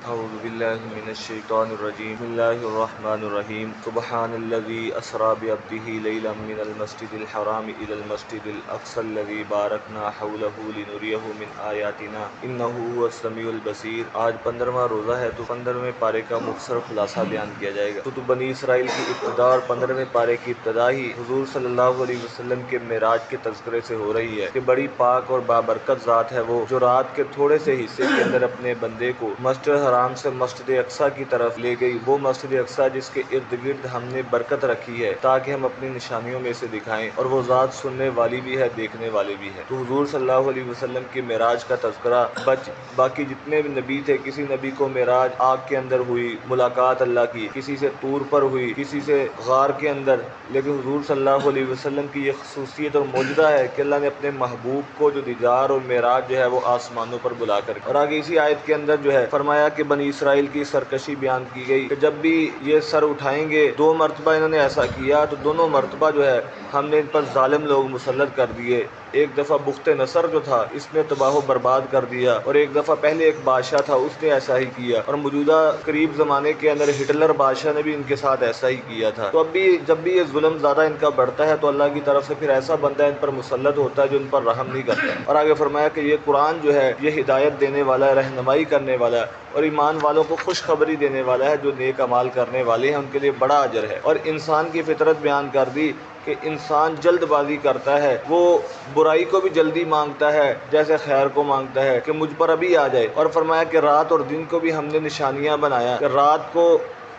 اعوذ باللہ من الشیطان الرجیم بسم اللہ الرحمن الرحیم سبحان الذی اسری بعبدہ لیلا من المسجد الحرام الی المسجد الاقصی الذی بارکنا حولہ لنریہ من آیاتنا انہ هو السمیع البصیر۔ آج 15واں روزہ ہے تو 15ویں پارے کا مختصر خلاصہ بیان کیا جائے گا۔ تو بنی اسرائیل کی ابتدا اور 15ویں پارے کی ابتدا ہی حضور صلی اللہ علیہ وسلم کے معراج کے تذکرے سے ہو رہی ہے کہ بڑی پاک اور بابرکت ذات ہے وہ جو رات کے تھوڑے سے حصے کے اندر اپنے بندے کو مسجد حرام سے مسجد اقصی کی طرف لے گئی، وہ مسجد اقصی جس کے ارد گرد ہم نے برکت رکھی ہے تاکہ ہم اپنی نشانیوں میں سے دکھائیں، اور وہ ذات سننے والی بھی ہے دیکھنے والی بھی ہے۔ تو حضور صلی اللہ علیہ وسلم کی معراج کا تذکرہ باقی جتنے بھی نبی تھے، کسی نبی کو معراج آگ کے اندر ہوئی ملاقات اللہ کی، کسی سے طور پر ہوئی، کسی سے غار کے اندر، لیکن حضور صلی اللہ علیہ وسلم کی یہ خصوصیت اور معجزہ ہے کہ اللہ نے اپنے محبوب کو جو دیدار اور معراج جو ہے وہ آسمانوں پر بلا کر، اور آگے اسی آیت کے اندر جو ہے فرمایا کہ بنی اسرائیل کی سرکشی بیان کی گئی کہ جب بھی یہ سر اٹھائیں گے، 2 مرتبہ انہوں نے ایسا کیا تو دونوں مرتبہ جو ہے ہم نے ان پر ظالم لوگ مسلط کر دیے۔ ایک دفعہ بخت نصر جو تھا اس نے تباہ و برباد کر دیا، اور ایک دفعہ پہلے ایک بادشاہ تھا اس نے ایسا ہی کیا، اور موجودہ قریب زمانے کے اندر ہٹلر بادشاہ نے بھی ان کے ساتھ ایسا ہی کیا تھا۔ تو اب بھی جب بھی یہ ظلم زیادہ ان کا بڑھتا ہے تو اللہ کی طرف سے پھر ایسا بندہ ان پر مسلط ہوتا ہے جو ان پر رحم نہیں کرتا۔ اور آگے فرمایا کہ یہ قرآن جو ہے یہ ہدایت دینے والا ہے، رہنمائی کرنے والا ہے، اور ایمان والوں کو خوشخبری دینے والا ہے، جو نیک اعمال کرنے والے ہیں ان کے لیے بڑا اجر ہے۔ اور انسان کی فطرت بیان کر دی کہ انسان جلد بازی کرتا ہے، وہ برائی کو بھی جلدی مانگتا ہے جیسے خیر کو مانگتا ہے کہ مجھ پر ابھی آ جائے۔ اور فرمایا کہ رات اور دن کو بھی ہم نے نشانیاں بنایا کہ رات کو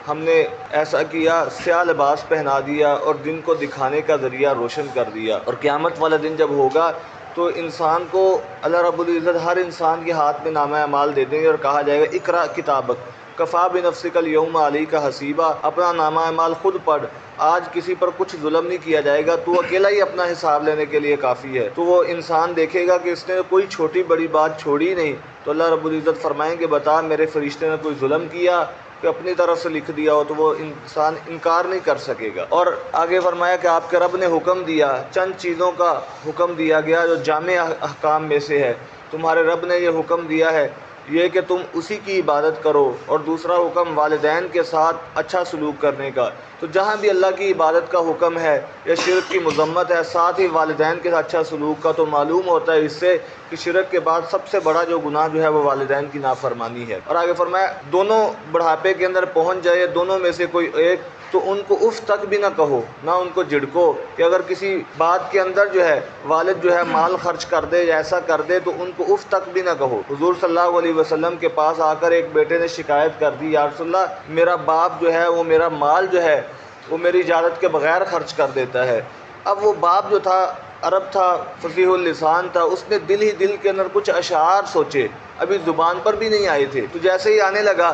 ہم نے ایسا کیا سیاہ لباس پہنا دیا اور دن کو دکھانے کا ذریعہ روشن کر دیا۔ اور قیامت والا دن جب ہوگا تو انسان کو اللہ رب العزت ہر انسان کے ہاتھ میں نامہ اعمال دے دیں گے اور کہا جائے گا اقرا کتابک کفا بنفسک الیوم علیک حسیبا، اپنا نامہ اعمال خود پڑھ، آج کسی پر کچھ ظلم نہیں کیا جائے گا، تو اکیلا ہی اپنا حساب لینے کے لیے کافی ہے۔ تو وہ انسان دیکھے گا کہ اس نے کوئی چھوٹی بڑی بات چھوڑی نہیں، تو اللہ رب العزت فرمائیں گے بتا میرے فرشتے نے کوئی ظلم کیا کہ اپنی طرف سے لکھ دیا ہو، تو وہ انسان انکار نہیں کر سکے گا۔ اور آگے فرمایا کہ آپ کے رب نے حکم دیا، چند چیزوں کا حکم دیا گیا جو جامع احکام میں سے ہے، تمہارے رب نے یہ حکم دیا ہے یہ کہ تم اسی کی عبادت کرو، اور دوسرا حکم والدین کے ساتھ اچھا سلوک کرنے کا۔ تو جہاں بھی اللہ کی عبادت کا حکم ہے یا شرک کی مذمت ہے، ساتھ ہی والدین کے ساتھ اچھا سلوک کا، تو معلوم ہوتا ہے اس سے کہ شرک کے بعد سب سے بڑا جو گناہ جو ہے وہ والدین کی نافرمانی ہے۔ اور آگے فرمایا دونوں بڑھاپے کے اندر پہنچ جائے دونوں میں سے کوئی ایک، تو ان کو اف تک بھی نہ کہو، نہ ان کو جھڑکو، کہ اگر کسی بات کے اندر جو ہے والد جو ہے مال خرچ کر دے یا ایسا کر دے تو ان کو اف تک بھی نہ کہو۔ حضور صلی اللہ علیہ وسلم کے پاس آ کر ایک بیٹے نے شکایت کر دی، یا رسول اللہ میرا باپ جو ہے وہ میرا مال جو ہے وہ میری اجازت کے بغیر خرچ کر دیتا ہے۔ اب وہ باپ جو تھا عرب تھا، فصیح اللسان تھا، اس نے دل ہی دل کے اندر کچھ اشعار سوچے، ابھی زبان پر بھی نہیں آئے تھے، تو جیسے ہی آنے لگا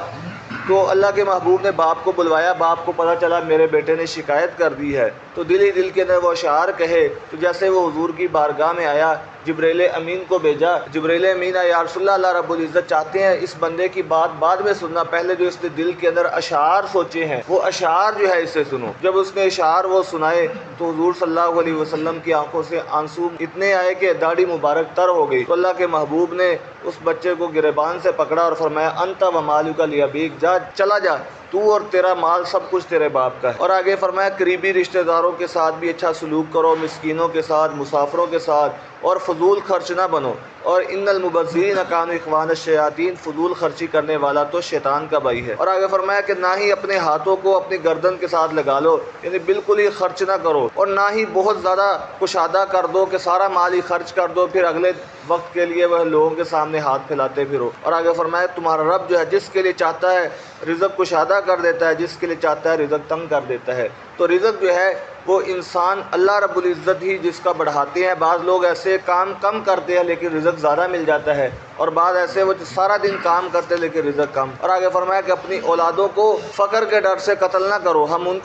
تو اللہ کے محبوب نے باپ کو بلوایا، باپ کو پتہ چلا میرے بیٹے نے شکایت کر دی ہے، تو دل ہی دل کے اندر وہ اشعار کہے۔ تو جیسے وہ حضور کی بارگاہ میں آیا، جبریل امین کو بھیجا، جبریل امین آیا، یا رسول اللہ رب العزت چاہتے ہیں اس بندے کی بات بعد میں سننا، پہلے جو اس نے دل کے اندر اشعار سوچے ہیں وہ اشعار جو ہے اس سے سنو۔ جب اس نے اشعار وہ سنائے تو حضور صلی اللہ علیہ وسلم کی آنکھوں سے آنسو اتنے آئے کہ داڑھی مبارک تر ہو گئی۔ تو اللہ کے محبوب نے اس بچے کو گریبان سے پکڑا اور فرمایا انت و مالک لیابیک، جا چلا جا، تو اور تیرا مال سب کچھ تیرے باپ کا ہے۔ اور آگے فرمایا قریبی رشتہ داروں کے ساتھ بھی اچھا سلوک کرو، مسکینوں کے ساتھ، مسافروں کے ساتھ، اور فضول خرچ نہ بنو۔ اور ان المبذرین کانوا اخوان الشیاطین، فضول خرچی کرنے والا تو شیطان کا بھائی ہے۔ اور آگے فرمایا کہ نہ ہی اپنے ہاتھوں کو اپنی گردن کے ساتھ لگا لو، یعنی بالکل ہی خرچ نہ کرو، اور نہ ہی بہت زیادہ کشادہ کر دو کہ سارا مال ہی خرچ کر دو، پھر اگلے وقت کے لیے وہ لوگوں کے سامنے ہاتھ پھیلاتے پھرو۔ اور آگے فرمایا تمہارا رب جو ہے جس کے لیے چاہتا ہے رزق کشادہ کر دیتا ہے، جس کے لیے چاہتا ہے رزق تنگ کر دیتا ہے۔ تو رزق جو ہے وہ انسان اللہ رب العزت ہی جس کا بڑھاتے ہیں۔ بعض لوگ ایسے کام کم کرتے ہیں لیکن رزق زیادہ مل جاتا ہے، اور بعض ایسے وہ سارا دن کام کرتے لیکن رزق کم۔ اور آگے فرمایا کہ اپنی اولادوں کو فقر کے ڈر سے قتل نہ کرو، ہم ان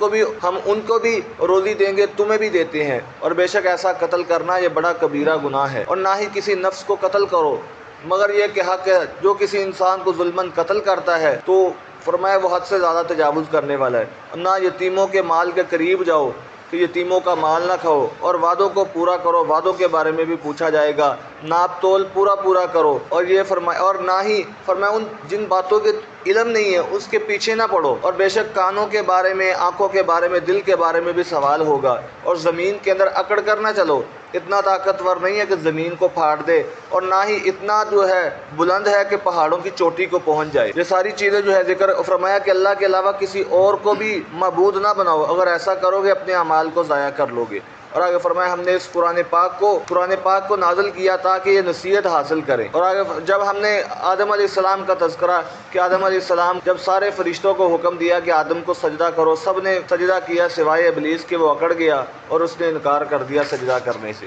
کو بھی روزی دیں گے، تمہیں بھی دیتے ہیں، اور بے شک ایسا قتل کرنا یہ بڑا کبیرہ گناہ ہے۔ اور نہ ہی کسی نفس کو قتل کرو مگر یہ کہ حق ہے، جو کسی انسان کو ظلماً قتل کرتا ہے تو فرمایا وہ حد سے زیادہ تجاوز کرنے والا ہے۔ نہ یتیموں کے مال کے قریب جاؤ کہ یتیموں کا مال نہ کھاؤ، اور وعدوں کو پورا کرو، وعدوں کے بارے میں بھی پوچھا جائے گا ناپ تول پورا کرو، اور یہ فرمایا، اور نہ ہی فرمایا ان جن باتوں کے علم نہیں ہے اس کے پیچھے نہ پڑو، اور بے شک کانوں کے بارے میں، آنکھوں کے بارے میں، دل کے بارے میں بھی سوال ہوگا، اور زمین کے اندر اکڑ کر نہ چلو، اتنا طاقتور نہیں ہے کہ زمین کو پھاڑ دے، اور نہ ہی اتنا جو ہے بلند ہے کہ پہاڑوں کی چوٹی کو پہنچ جائے۔ یہ ساری چیزیں جو ہے ذکر فرمایا کہ اللہ کے علاوہ کسی اور کو بھی معبود نہ بناؤ، اگر ایسا کرو گے اپنے اعمال کو ضائع کر لو گے۔ اور آگے فرمایا ہم نے اس قرآن پاک کو نازل کیا تاکہ یہ نصیحت حاصل کریں۔ اور آگے جب ہم نے آدم علیہ السلام کا تذکرہ کہ آدم علیہ السلام جب سارے فرشتوں کو حکم دیا کہ آدم کو سجدہ کرو، سب نے سجدہ کیا سوائے ابلیس کہ وہ اکڑ گیا اور اس نے انکار کر دیا سجدہ کرنے سے۔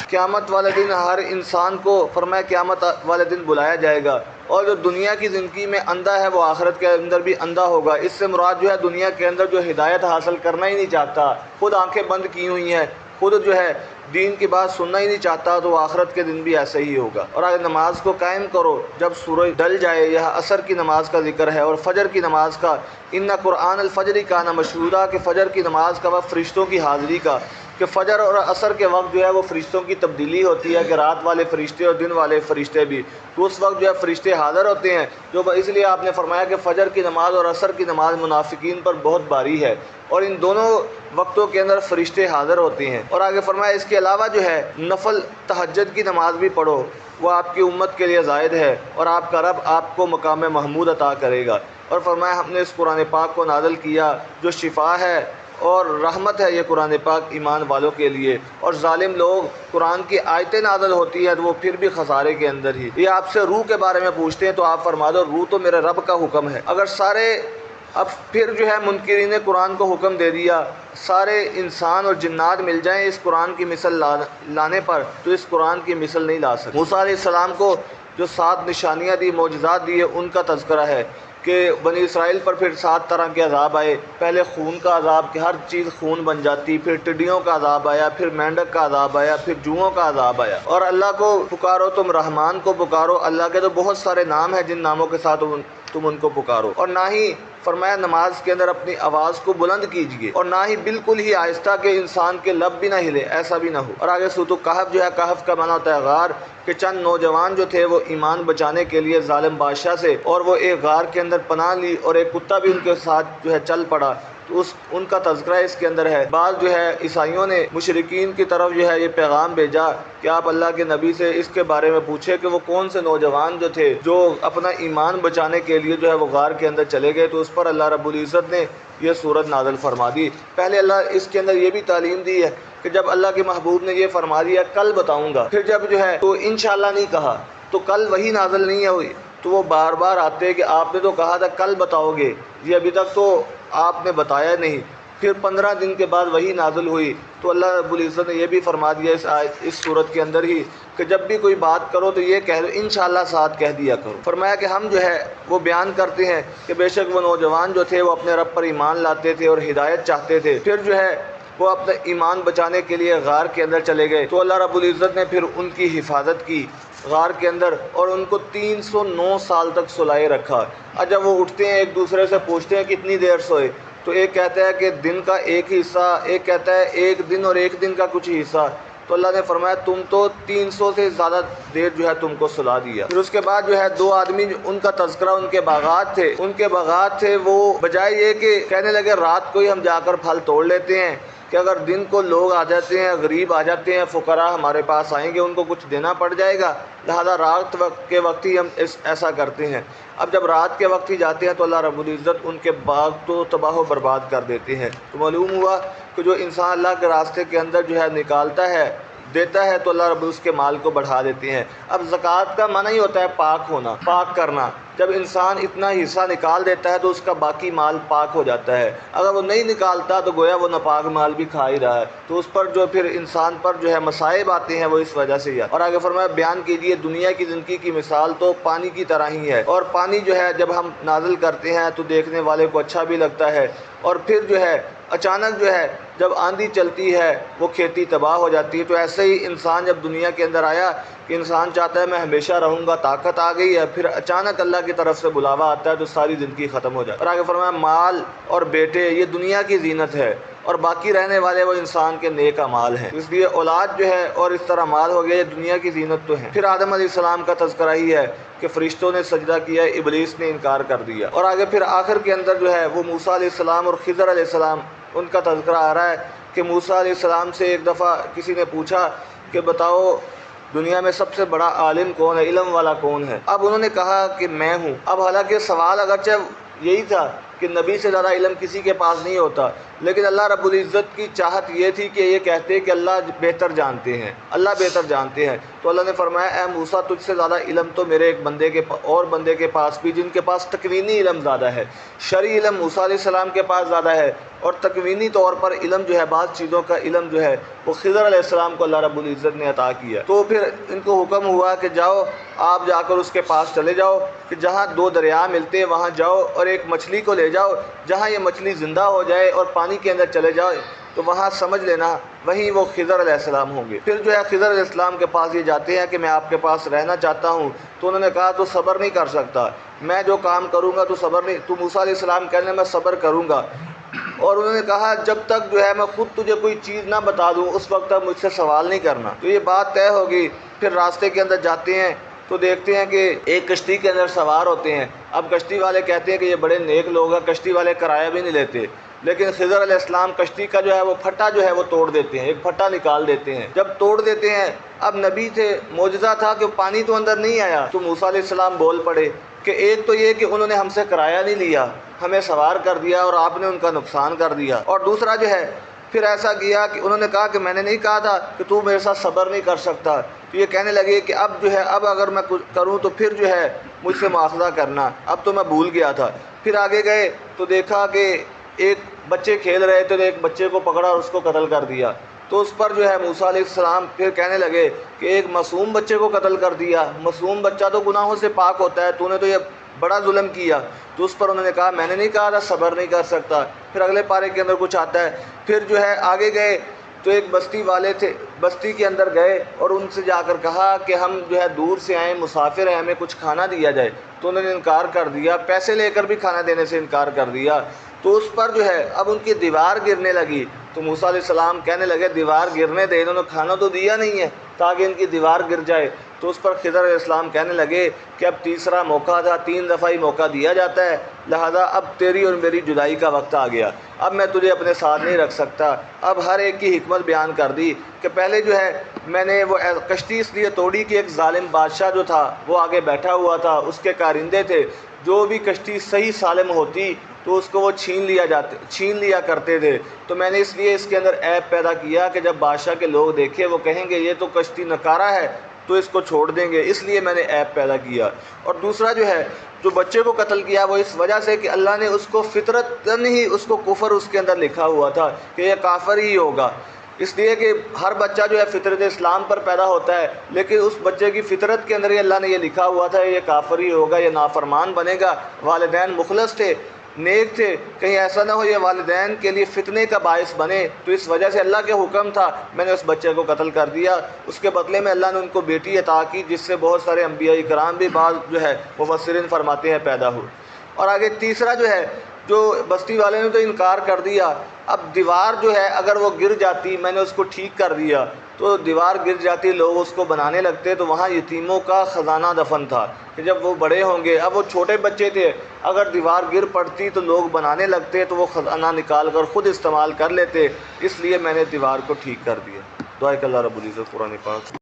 قیامت والے دن ہر انسان کو فرمایا قیامت والے دن بلایا جائے گا، اور جو دنیا کی زندگی میں اندھا ہے وہ آخرت کے اندر بھی اندھا ہوگا۔ اس سے مراد جو ہے دنیا کے اندر جو ہدایت حاصل کرنا ہی نہیں چاہتا، خود آنکھیں بند کی ہوئی ہیں، خود جو ہے دین کی بات سننا ہی نہیں چاہتا، تو آخرت کے دن بھی ایسا ہی ہوگا۔ اور آگے نماز کو قائم کرو جب سورج ڈل جائے، یہ عصر کی نماز کا ذکر ہے، اور فجر کی نماز کا، ان قرآن الفجر کان مشہورا، کہ فجر کی نماز کا وقت فرشتوں کی حاضری کا، کہ فجر اور عصر کے وقت جو ہے وہ فرشتوں کی تبدیلی ہوتی ہے، کہ رات والے فرشتے اور دن والے فرشتے بھی، تو اس وقت جو ہے فرشتے حاضر ہوتے ہیں، جو اس لیے آپ نے فرمایا کہ فجر کی نماز اور عصر کی نماز منافقین پر بہت بھاری ہے، اور ان دونوں وقتوں کے اندر فرشتے حاضر ہوتے ہیں۔ اور آگے فرمایا اس کے علاوہ جو ہے نفل تہجد کی نماز بھی پڑھو، وہ آپ کی امت کے لیے زائد ہے، اور آپ کا رب آپ کو مقام محمود عطا کرے گا۔ اور فرمایا ہم نے اس قرآن پاک کو نازل کیا جو شفا ہے اور رحمت ہے، یہ قرآن پاک ایمان والوں کے لیے، اور ظالم لوگ قرآن کی آیتیں نازل ہوتی ہیں تو وہ پھر بھی خسارے کے اندر ہی۔ یہ آپ سے روح کے بارے میں پوچھتے ہیں تو آپ فرما دو روح تو میرے رب کا حکم ہے۔ اگر سارے اب پھر جو ہے منکرین نے قرآن کو حکم دے دیا، سارے انسان اور جنات مل جائیں اس قرآن کی مثل لانے پر، تو اس قرآن کی مثل نہیں لا سکتے۔ موسیٰ علیہ السلام کو جو 7 نشانیاں دی، معجزات دیے، ان کا تذکرہ ہے کہ بنی اسرائیل پر پھر 7 طرح کے عذاب آئے، پہلے خون کا عذاب کہ ہر چیز خون بن جاتی، پھر ٹڈیوں کا عذاب آیا، پھر مینڈک کا عذاب آیا، پھر جوؤں کا عذاب آیا۔ اور اللہ کو پکارو، تم رحمان کو پکارو، اللہ کے تو بہت سارے نام ہیں جن ناموں کے ساتھ تم ان کو پکارو، اور نہ ہی فرمایا نماز کے اندر اپنی آواز کو بلند کیجیے، اور نہ ہی بالکل ہی آہستہ کہ انسان کے لب بھی نہ ہلے، ایسا بھی نہ ہو۔ اور آگے سورۃ کہف جو ہے، کہف کا معنی ہوتا ہے غار، کہ چند نوجوان جو تھے وہ ایمان بچانے کے لیے ظالم بادشاہ سے، اور وہ ایک غار کے اندر پناہ لی، اور ایک کتا بھی ان کے ساتھ جو ہے چل پڑا، تو ان کا تذکرہ اس کے اندر ہے۔ بعض جو ہے عیسائیوں نے مشرکین کی طرف جو ہے یہ پیغام بھیجا کہ آپ اللہ کے نبی سے اس کے بارے میں پوچھے کہ وہ کون سے نوجوان جو تھے جو اپنا ایمان بچانے کے لیے جو ہے وہ غار کے اندر چلے گئے، تو اس پر اللہ رب العزت نے یہ سورت نازل فرما دی۔ پہلے اللہ اس کے اندر یہ بھی تعلیم دی ہے کہ جب اللہ کے محبوب نے یہ فرما دیا کل بتاؤں گا، پھر جب جو ہے تو انشاءاللہ نہیں کہا تو کل وہی نازل نہیں ہوئی، تو وہ بار بار آتے کہ آپ نے تو کہا تھا کل بتاؤ گے، یہ ابھی تک تو آپ نے بتایا نہیں۔ پھر 15 دن کے بعد وہی نازل ہوئی، تو اللہ رب العزت نے یہ بھی فرما دیا اس صورت کے اندر ہی کہ جب بھی کوئی بات کرو تو یہ کہہ دو انشاءاللہ ساتھ کہہ دیا کرو۔ فرمایا کہ ہم جو ہے وہ بیان کرتے ہیں کہ بے شک وہ نوجوان جو تھے وہ اپنے رب پر ایمان لاتے تھے اور ہدایت چاہتے تھے، پھر جو ہے وہ اپنا ایمان بچانے کے لیے غار کے اندر چلے گئے، تو اللہ رب العزت نے پھر ان کی حفاظت کی غار کے اندر، اور ان کو 309 سال تک سلائے رکھا۔ اور جب وہ اٹھتے ہیں ایک دوسرے سے پوچھتے ہیں کتنی دیر سوئے، تو ایک کہتا ہے کہ دن کا ایک حصہ، ایک کہتا ہے ایک دن اور ایک دن کا کچھ حصہ، تو اللہ نے فرمایا تم تو 300 سے زیادہ دیر جو ہے تم کو سلا دیا۔ پھر اس کے بعد جو ہے 2 آدمی ان کا تذکرہ ان کے باغات تھے، وہ بجائے یہ کہ کہنے لگے رات کو ہی ہم جا کر پھل توڑ لیتے ہیں، کہ اگر دن کو لوگ آ جاتے ہیں، غریب آ جاتے ہیں، فقراء ہمارے پاس آئیں گے، ان کو کچھ دینا پڑ جائے گا، لہذا رات کے وقت ہی ہم ایسا کرتے ہیں۔ اب جب رات کے وقت ہی جاتے ہیں تو اللہ رب العزت ان کے باغ تو تباہ و برباد کر دیتے ہیں۔ تو معلوم ہوا کہ جو انسان اللہ کے راستے کے اندر جو ہے نکالتا ہے، دیتا ہے، تو اللہ رب اس کے مال کو بڑھا دیتے ہیں۔ اب زکوٰۃ کا معنی ہی ہوتا ہے پاک ہونا، پاک کرنا۔ جب انسان اتنا حصہ نکال دیتا ہے تو اس کا باقی مال پاک ہو جاتا ہے، اگر وہ نہیں نکالتا تو گویا وہ ناپاک مال بھی کھا ہی رہا ہے، تو اس پر جو پھر انسان پر جو ہے مصائب آتے ہیں وہ اس وجہ سے ہی آتے ہیں۔ اور آگے فرمایا بیان کیجیے دنیا کی زندگی کی مثال تو پانی کی طرح ہی ہے، اور پانی جو ہے جب ہم نازل کرتے ہیں تو دیکھنے والے کو اچھا بھی لگتا ہے، اور پھر جو ہے اچانک جو ہے جب آندھی چلتی ہے وہ کھیتی تباہ ہو جاتی ہے۔ تو ایسے ہی انسان جب دنیا کے اندر آیا کہ انسان چاہتا ہے میں ہمیشہ رہوں گا، طاقت آ گئی ہے، پھر اچانک اللہ کی طرف سے بلاوا آتا ہے تو ساری زندگی ختم ہو جاتی ہے۔ اور آگے فرمایا مال اور بیٹے یہ دنیا کی زینت ہے اور باقی رہنے والے وہ انسان کے نیک اعمال ہیں۔ اس لیے اولاد جو ہے اور اس طرح مال ہو گیا، یہ دنیا کی زینت تو ہے۔ پھر آدم علیہ السلام کا تذکرہ ہی ہے کہ فرشتوں نے سجدہ کیا، ابلیس نے انکار کر دیا۔ اور آگے پھر آخر کے اندر جو ہے وہ موسیٰ علیہ السلام اور خضر علیہ السلام ان کا تذکرہ آ رہا ہے کہ موسیٰ علیہ السلام سے ایک دفعہ کسی نے پوچھا کہ بتاؤ دنیا میں سب سے بڑا عالم کون ہے، علم والا کون ہے؟ اب انہوں نے کہا کہ میں ہوں۔ اب حالانکہ سوال اگرچہ یہی تھا کہ نبی سے زیادہ علم کسی کے پاس نہیں ہوتا، لیکن اللہ رب العزت کی چاہت یہ تھی کہ یہ کہتے کہ اللہ بہتر جانتے ہیں، اللہ بہتر جانتے ہیں۔ تو اللہ نے فرمایا اے موسیٰ تجھ سے زیادہ علم تو میرے ایک بندے کے اور بندے کے پاس بھی، جن کے پاس تکوینی علم زیادہ ہے۔ شرعی علم موسیٰ علیہ السلام کے پاس زیادہ ہے، اور تکوینی طور پر علم جو ہے بعض چیزوں کا علم جو ہے وہ خضر علیہ السلام کو اللہ رب العزت نے عطا کیا۔ تو پھر ان کو حکم ہوا کہ جاؤ آپ جا کر اس کے پاس چلے جاؤ کہ جہاں دو دریا ملتے ہیں وہاں جاؤ اور ایک مچھلی کو لے جاؤ، جہاں یہ مچھلی زندہ ہو جائے اور پانی کے اندر چلے جاؤ تو وہاں سمجھ لینا وہیں وہ خضر علیہ السلام ہوں گے۔ پھر جو ہے خضر علیہ السلام کے پاس یہ جاتے ہیں کہ میں آپ کے پاس رہنا چاہتا ہوں۔ تو انہوں نے کہا تو صبر نہیں کر سکتا، میں جو کام کروں گا تو صبر نہیں، تو موسیٰ علیہ السلام کہنے میں صبر کروں گا۔ اور انہوں نے کہا جب تک جو ہے میں خود تجھے کوئی چیز نہ بتا دوں اس وقت تک مجھ سے سوال نہیں کرنا۔ تو یہ بات طے ہوگی۔ پھر راستے کے اندر جاتے ہیں تو دیکھتے ہیں کہ ایک کشتی کے اندر سوار ہوتے ہیں۔ اب کشتی والے کہتے ہیں کہ یہ بڑے نیک لوگ ہیں، کشتی والے کرایہ بھی نہیں لیتے، لیکن خضر علیہ السلام کشتی کا جو ہے وہ پھٹا جو ہے وہ توڑ دیتے ہیں، ایک پھٹا نکال دیتے ہیں۔ جب توڑ دیتے ہیں، اب نبی تھے، معجزہ تھا کہ پانی تو اندر نہیں آیا، تو موسیٰ علیہ السلام بول پڑے کہ ایک تو یہ کہ انہوں نے ہم سے کرایہ نہیں لیا، ہمیں سوار کر دیا اور آپ نے ان کا نقصان کر دیا، اور دوسرا جو ہے پھر ایسا کیا کہ انہوں نے کہا کہ میں نے نہیں کہا تھا کہ تو میرے ساتھ صبر نہیں کر سکتا۔ تو یہ کہنے لگے کہ اب جو ہے اب اگر میں کچھ کروں تو پھر جو ہے مجھ سے مواخذہ کرنا، اب تو میں بھول گیا تھا۔ پھر آگے گئے تو دیکھا کہ ایک بچے کھیل رہے تھے تو ایک بچے کو پکڑا اور اس کو قتل کر دیا۔ تو اس پر جو ہے موسیٰ علیہ السلام پھر کہنے لگے کہ ایک معصوم بچے کو قتل کر دیا، معصوم بچہ تو گناہوں سے پاک ہوتا ہے، تو نے تو یہ بڑا ظلم کیا۔ تو اس پر انہوں نے کہا میں نے نہیں کہا تھا صبر نہیں کر سکتا۔ پھر اگلے پارے کے اندر کچھ آتا ہے، پھر جو ہے آگے گئے تو ایک بستی والے تھے، بستی کے اندر گئے اور ان سے جا کر کہا کہ ہم جو ہے دور سے آئے مسافر ہیں، ہمیں کچھ کھانا دیا جائے۔ تو انہوں نے انکار کر دیا، پیسے لے کر بھی کھانا دینے سے انکار کر دیا۔ تو اس پر جو ہے اب ان کی دیوار گرنے لگی، تو موسیٰ علیہ السلام کہنے لگے دیوار گرنے دے، انہوں نے کھانا تو دیا نہیں ہے تاکہ ان کی دیوار گر جائے۔ تو اس پر خضر علیہ السلام کہنے لگے کہ اب تیسرا موقع تھا، 3 دفعہ ہی موقع دیا جاتا ہے، لہذا اب تیری اور میری جدائی کا وقت آ گیا، اب میں تجھے اپنے ساتھ نہیں رکھ سکتا۔ اب ہر ایک کی حکمت بیان کر دی کہ پہلے جو ہے میں نے وہ کشتی اس لیے توڑی کہ ایک ظالم بادشاہ جو تھا وہ آگے بیٹھا ہوا تھا، اس کے کارندے تھے، جو بھی کشتی صحیح سالم ہوتی تو اس کو وہ چھین لیا کرتے تھے۔ تو میں نے اس لیے اس کے اندر عیب پیدا کیا کہ جب بادشاہ کے لوگ دیکھے وہ کہیں گے یہ تو کشتی نکارہ ہے تو اس کو چھوڑ دیں گے، اس لیے میں نے عیب پیدا کیا۔ اور دوسرا جو ہے جو بچے کو قتل کیا وہ اس وجہ سے کہ اللہ نے اس کو فطرتاً ہی اس کو کفر اس کے اندر لکھا ہوا تھا کہ یہ کافر ہی ہوگا، اس لیے کہ ہر بچہ جو ہے فطرت اسلام پر پیدا ہوتا ہے، لیکن اس بچے کی فطرت کے اندر ہی اللہ نے یہ لکھا ہوا تھا یہ کافر ہی ہوگا، یہ نافرمان بنے گا۔ والدین مخلص تھے، نیک تھے، کہیں ایسا نہ ہو یہ والدین کے لیے فتنے کا باعث بنے، تو اس وجہ سے اللہ کے حکم تھا میں نے اس بچے کو قتل کر دیا۔ اس کے بدلے میں اللہ نے ان کو بیٹی عطا کی جس سے بہت سارے انبیاء کرام بھی بعض جو ہے مفسرین فرماتے ہیں پیدا ہوئے۔ اور آگے تیسرا جو ہے جو بستی والے نے تو انکار کر دیا، اب دیوار جو ہے اگر وہ گر جاتی، میں نے اس کو ٹھیک کر دیا تو دیوار گر جاتی، لوگ اس کو بنانے لگتے، تو وہاں یتیموں کا خزانہ دفن تھا کہ جب وہ بڑے ہوں گے، اب وہ چھوٹے بچے تھے، اگر دیوار گر پڑتی تو لوگ بنانے لگتے تو وہ خزانہ نکال کر خود استعمال کر لیتے، اس لیے میں نے دیوار کو ٹھیک کر دیا۔ دعا کہ اللہ رب العزت قرآن پاک